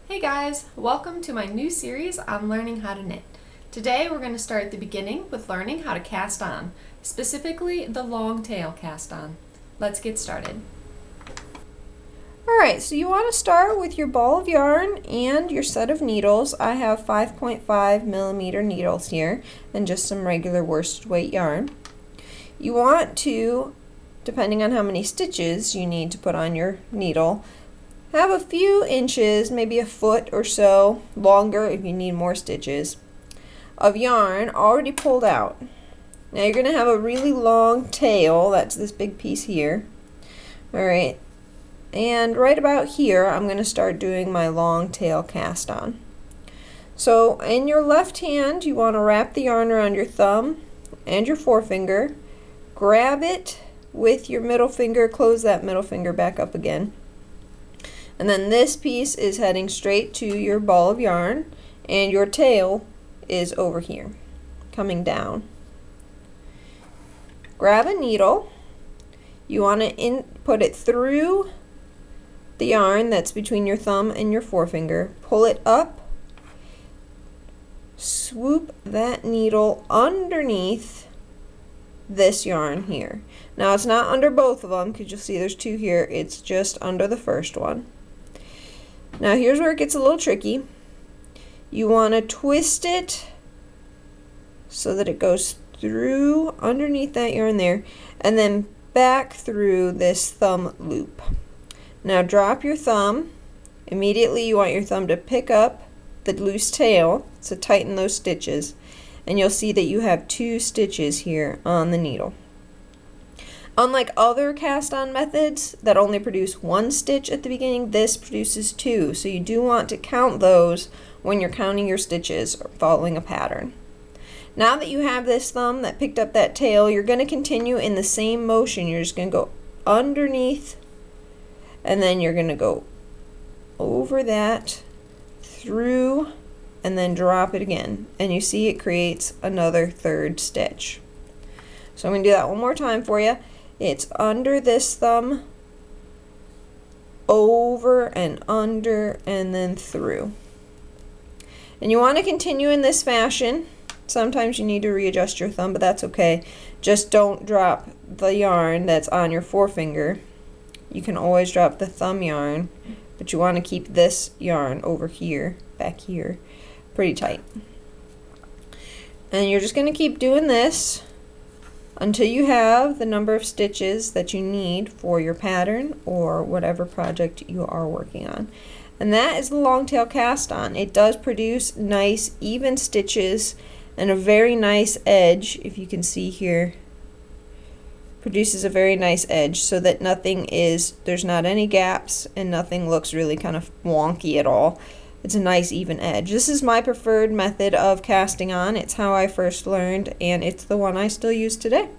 Hey guys, welcome to my new series on learning how to knit. Today we're going to start at the beginning with learning how to cast on, specifically the long tail cast on. Let's get started. Alright, so you want to start with your ball of yarn and your set of needles. I have 5.5 millimeter needles here and just some regular worsted weight yarn. You want to, depending on how many stitches you need to put on your needle, have a few inches, maybe a foot or so longer if you need more stitches, of yarn already pulled out. Now you're going to have a really long tail, that's this big piece here. Alright, and right about here I'm going to start doing my long tail cast on. So in your left hand you want to wrap the yarn around your thumb and your forefinger, grab it with your middle finger, close that middle finger back up again. And then this piece is heading straight to your ball of yarn and your tail is over here, coming down. Grab a needle. You want to put it through the yarn that's between your thumb and your forefinger. Pull it up. Swoop that needle underneath this yarn here. Now it's not under both of them because you'll see there's two here. It's just under the first one. Now here's where it gets a little tricky. You want to twist it so that it goes through underneath that yarn there and then back through this thumb loop. Now drop your thumb. Immediately you want your thumb to pick up the loose tail, so tighten those stitches, and you'll see that you have 2 stitches here on the needle. Unlike other cast on methods that only produce 1 stitch at the beginning, this produces 2, so you do want to count those when you're counting your stitches or following a pattern. Now that you have this thumb that picked up that tail, you're going to continue in the same motion. You're just going to go underneath and then you're going to go over that, through, and then drop it again. And you see it creates another 3rd stitch. So I'm going to do that one more time for you. It's under this thumb, over and under, and then through. And you want to continue in this fashion. Sometimes you need to readjust your thumb, but that's okay. Just don't drop the yarn that's on your forefinger. You can always drop the thumb yarn, but you want to keep this yarn over here, back here, pretty tight. And you're just going to keep doing this until you have the number of stitches that you need for your pattern or whatever project you are working on. And that is the long tail cast on. It does produce nice even stitches and a very nice edge, if you can see here. Produces a very nice edge so that there's not any gaps and nothing looks really kind of wonky at all. It's a nice even edge. This is my preferred method of casting on. It's how I first learned and it's the one I still use today.